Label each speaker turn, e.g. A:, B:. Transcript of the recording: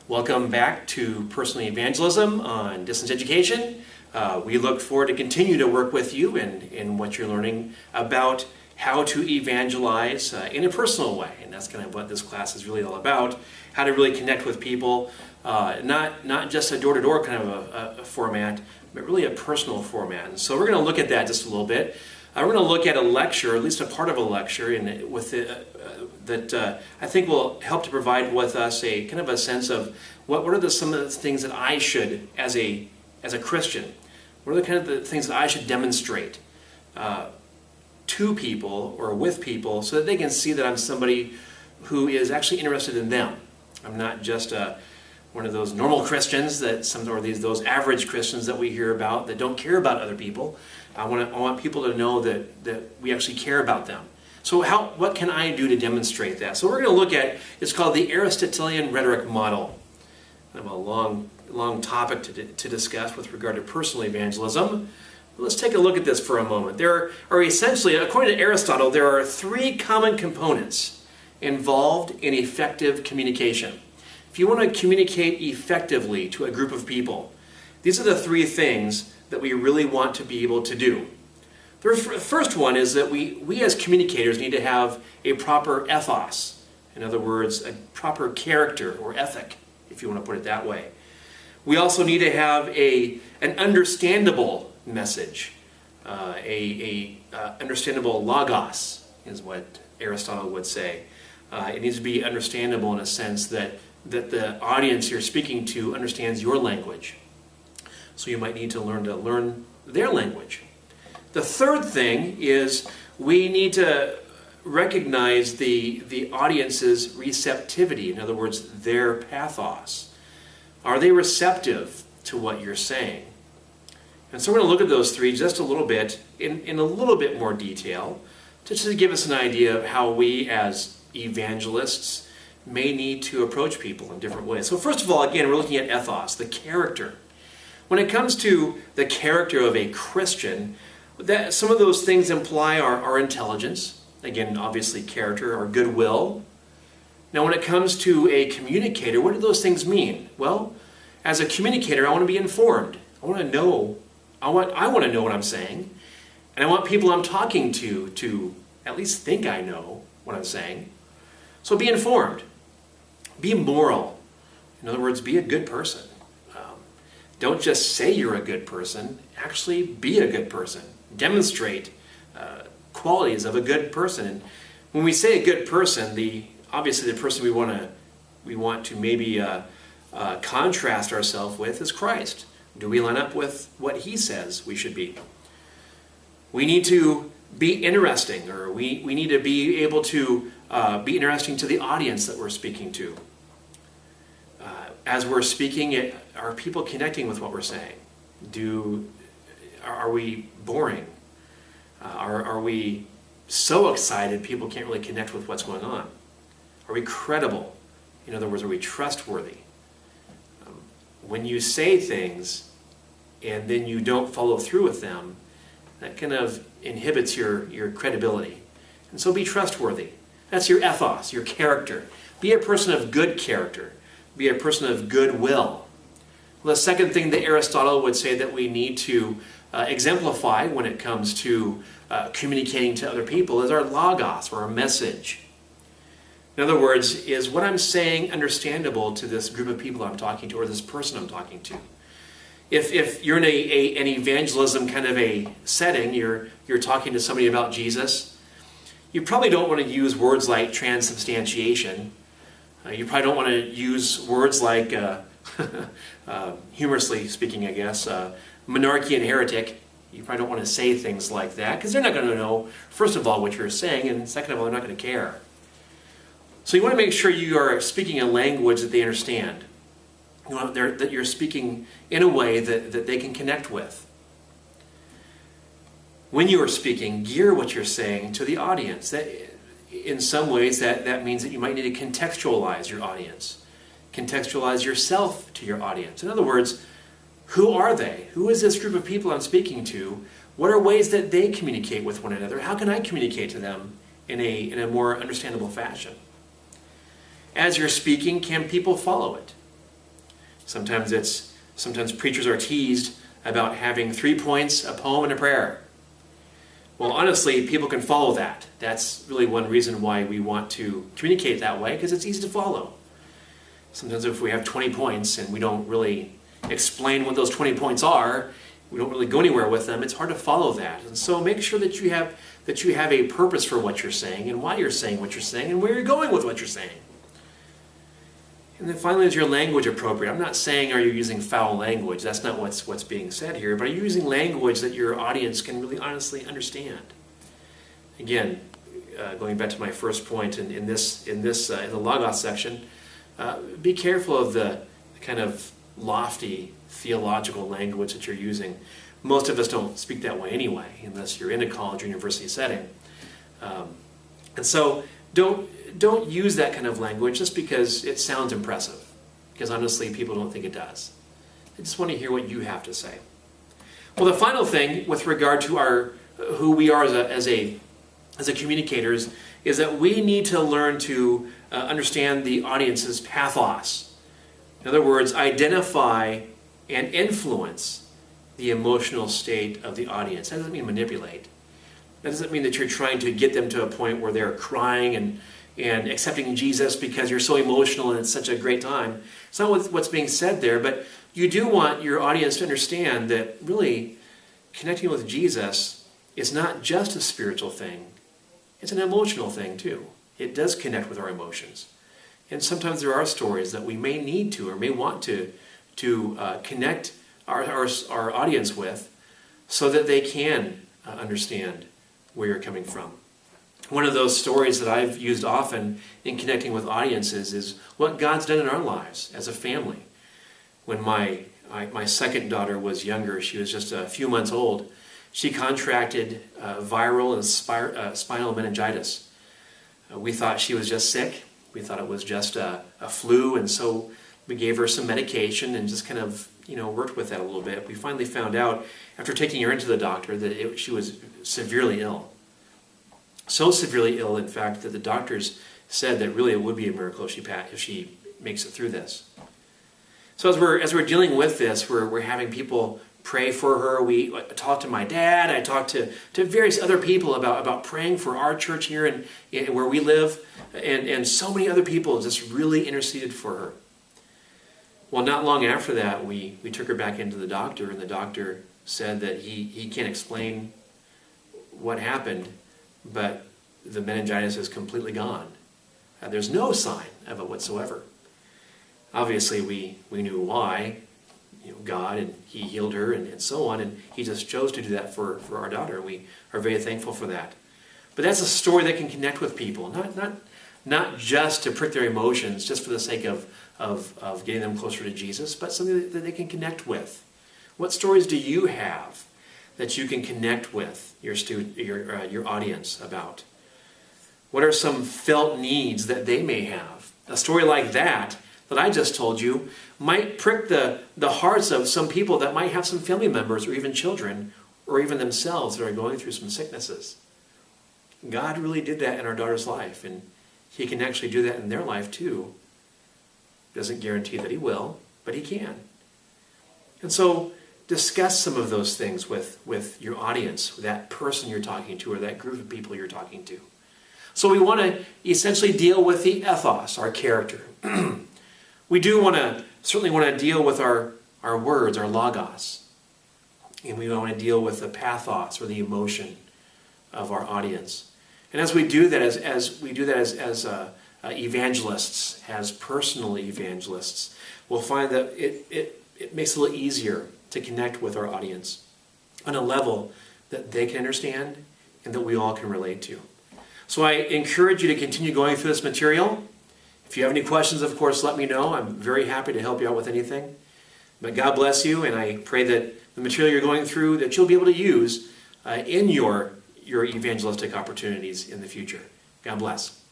A: Welcome back to Personal Evangelism on Distance Education. We look forward to continue to work with you in what you're learning about how to evangelize in a personal way. And that's kind of what this class is really all about, how to really connect with people, not just a door-to-door kind of a format, but really a personal format. And so we're going to look at that just a little bit. We're going to look at a lecture, at least a part of a lecture, that I think will help to provide with us a kind of a sense of what are some of the things that I should, as a Christian, what are the kind of the things that I should demonstrate to people or with people so that they can see that I'm somebody who is actually interested in them. I'm not just one of those normal Christians those average Christians that we hear about that don't care about other people. I want people to know that we actually care about them. So what can I do to demonstrate that? So we're going to look at, it's called the Aristotelian rhetoric model. Kind of a long topic to discuss with regard to personal evangelism. Let's take a look at this for a moment. There are essentially, according to Aristotle, there are three common components involved in effective communication. If you want to communicate effectively to a group of people, these are the three things that we really want to be able to do. The first one is that we as communicators need to have a proper ethos. In other words, a proper character or ethic, if you want to put it that way. We also need to have an understandable message. Understandable logos is what Aristotle would say. It needs to be understandable in a sense that the audience you're speaking to understands your language. So you might need to learn their language. The third thing is we need to recognize the audience's receptivity. In other words, their pathos. Are they receptive to what you're saying? And so we're going to look at those three just a little bit, in a little bit more detail, just to give us an idea of how we as evangelists may need to approach people in different ways. So first of all, again, we're looking at ethos, the character. When it comes to the character of a Christian, some of those things imply our intelligence, again, obviously character, our goodwill. Now, when it comes to a communicator, what do those things mean? Well, as a communicator, I want to be informed. I want to know what I'm saying, and I want people I'm talking to at least think I know what I'm saying. So be informed. Be moral. In other words, be a good person. Don't just say you're a good person. Actually, be a good person. Demonstrate qualities of a good person. And when we say a good person, obviously the person we want to maybe contrast ourselves with is Christ. Do we line up with what He says we should be? We need to be interesting, or we need to be able to be interesting to the audience that we're speaking to. As we're speaking, are people connecting with what we're saying? Are we boring? Are we so excited people can't really connect with what's going on? Are we credible? In other words, are we trustworthy? When you say things and then you don't follow through with them, that kind of inhibits your credibility. And so be trustworthy. That's your ethos, your character. Be a person of good character. Be a person of goodwill. Well, the second thing that Aristotle would say that we need to exemplify when it comes to communicating to other people is our logos, or our message. In other words, is what I'm saying understandable to this group of people I'm talking to, or this person I'm talking to? If you're in an evangelism kind of a setting, you're talking to somebody about Jesus, you probably don't want to use words like transubstantiation. You probably don't want to use words like, humorously speaking, I guess, monarchy and heretic. You probably don't want to say things like that because they're not going to know, first of all, what you're saying, and second of all, they're not going to care. So you want to make sure you are speaking a language that they understand. You want that you're speaking in a way that they can connect with. When you are speaking, gear what you're saying to the audience. In some ways, that means that you might need to contextualize your audience. Contextualize yourself to your audience. In other words, who are they? Who is this group of people I'm speaking to? What are ways that they communicate with one another? How can I communicate to them in a more understandable fashion? As you're speaking, can people follow it? Sometimes preachers are teased about having 3 points, a poem, and a prayer. Well, honestly, people can follow that. That's really one reason why we want to communicate that way, because it's easy to follow. Sometimes if we have 20 points and we don't really explain what those 20 points are, we don't really go anywhere with them, it's hard to follow that. And so make sure that you have a purpose for what you're saying and why you're saying what you're saying and where you're going with what you're saying. And then finally, is your language appropriate? I'm not saying are you using foul language. That's not what's being said here. But are you using language that your audience can really honestly understand? Again, going back to my first point in the Logos section, be careful of the kind of lofty theological language that you're using. Most of us don't speak that way anyway, unless you're in a college or university setting. And so don't use that kind of language just because it sounds impressive, because honestly people don't think it does. They just want to hear what you have to say. Well, the final thing with regard to who we are as a communicators is that we need to learn to understand the audience's pathos. In other words, identify and influence the emotional state of the audience. That doesn't mean manipulate. That doesn't mean that you're trying to get them to a point where they're crying and accepting Jesus because you're so emotional and it's such a great time. It's not what's being said there, but you do want your audience to understand that really connecting with Jesus is not just a spiritual thing. It's an emotional thing too. It does connect with our emotions. And sometimes there are stories that we may need to or may want to connect our audience with so that they can understand where you're coming from. One of those stories that I've used often in connecting with audiences is what God's done in our lives as a family. When my second daughter was younger, she was just a few months old, she contracted viral and spinal meningitis. We thought she was just sick. We thought it was just a flu, and so we gave her some medication and just kind of worked with that a little bit. We finally found out, after taking her into the doctor, that she was severely ill. So severely ill, in fact, that the doctors said that really it would be a miracle if she makes it through this. So as we're dealing with this, we're having people pray for her. We talked to my dad. I talked to various other people about praying for our church here and where we live, and so many other people just really interceded for her. Well, not long after that, we took her back into the doctor, and the doctor said that he can't explain what happened, but the meningitis is completely gone. There's no sign of it whatsoever. Obviously, we knew why, God, and He healed her and so on, and He just chose to do that for our daughter. We are very thankful for that. But that's a story that can connect with people, not just to prick their emotions, just for the sake of getting them closer to Jesus, but something that they can connect with. What stories do you have that you can connect with your audience about? What are some felt needs that they may have? A story like that I just told you might prick the hearts of some people that might have some family members or even children or even themselves that are going through some sicknesses. God really did that in our daughter's life, and He can actually do that in their life too. Doesn't guarantee that He will, but He can. And so discuss some of those things with your audience, with that person you're talking to or that group of people you're talking to. So we want to essentially deal with the ethos, our character. We do certainly want to deal with our words, our logos. And we want to deal with the pathos or the emotion of our audience. And as we do that, as evangelists, as personal evangelists, we'll find that it makes it a little easier to connect with our audience on a level that they can understand and that we all can relate to. So I encourage you to continue going through this material. If you have any questions, of course, let me know. I'm very happy to help you out with anything. But God bless you, and I pray that the material you're going through, that you'll be able to use in your evangelistic opportunities in the future. God bless.